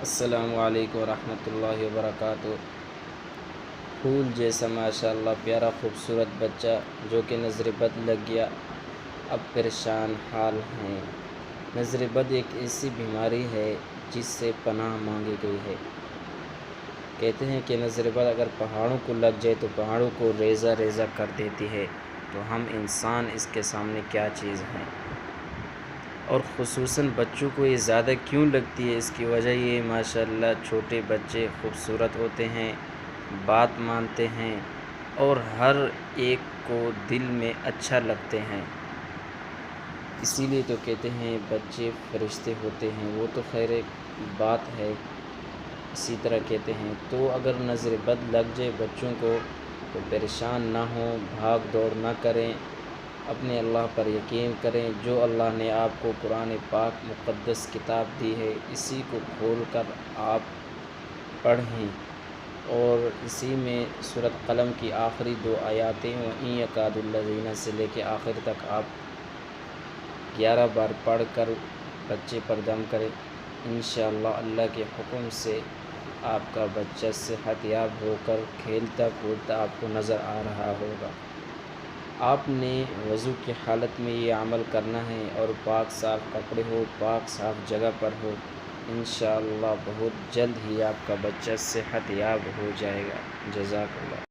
السلام علیکم ورحمۃ اللہ وبرکاتہ۔ پھول جیسا ماشاءاللہ پیارا خوبصورت بچہ جو کہ نظر بد لگ گیا، اب پریشان حال ہیں۔ نظر بد ایک ایسی بیماری ہے جس سے پناہ مانگی گئی ہے۔ کہتے ہیں کہ نظر بد اگر پہاڑوں کو لگ جائے تو پہاڑوں کو ریزہ ریزہ کر دیتی ہے، تو ہم انسان اس کے سامنے کیا چیز ہیں۔ اور خصوصاً بچوں کو یہ زیادہ کیوں لگتی ہے، اس کی وجہ یہ ماشاءاللہ چھوٹے بچے خوبصورت ہوتے ہیں، بات مانتے ہیں اور ہر ایک کو دل میں اچھا لگتے ہیں۔ اسی لیے تو کہتے ہیں بچے فرشتے ہوتے ہیں، وہ تو خیر ایک بات ہے، اسی طرح کہتے ہیں۔ تو اگر نظر بد لگ جائے بچوں کو تو پریشان نہ ہوں، بھاگ دوڑ نہ کریں، اپنے اللہ پر یقین کریں۔ جو اللہ نے آپ کو قرآن پاک مقدس کتاب دی ہے، اسی کو کھول کر آپ پڑھیں، اور اسی میں سورۃ قلم کی آخری 2 آیاتیں وَإِن يَكَادُ الَّذِينَ سے لے کے آخر تک آپ 11 بار پڑھ کر بچے پر دم کریں۔ انشاءاللہ اللہ کے حکم سے آپ کا بچہ صحت یاب ہو کر کھیلتا کودتا آپ کو نظر آ رہا ہوگا۔ آپ نے وضو کی حالت میں یہ عمل کرنا ہے، اور پاک صاف کپڑے ہو، پاک صاف جگہ پر ہو۔ انشاءاللہ بہت جلد ہی آپ کا بچہ صحت یاب ہو جائے گا۔ جزاک اللہ۔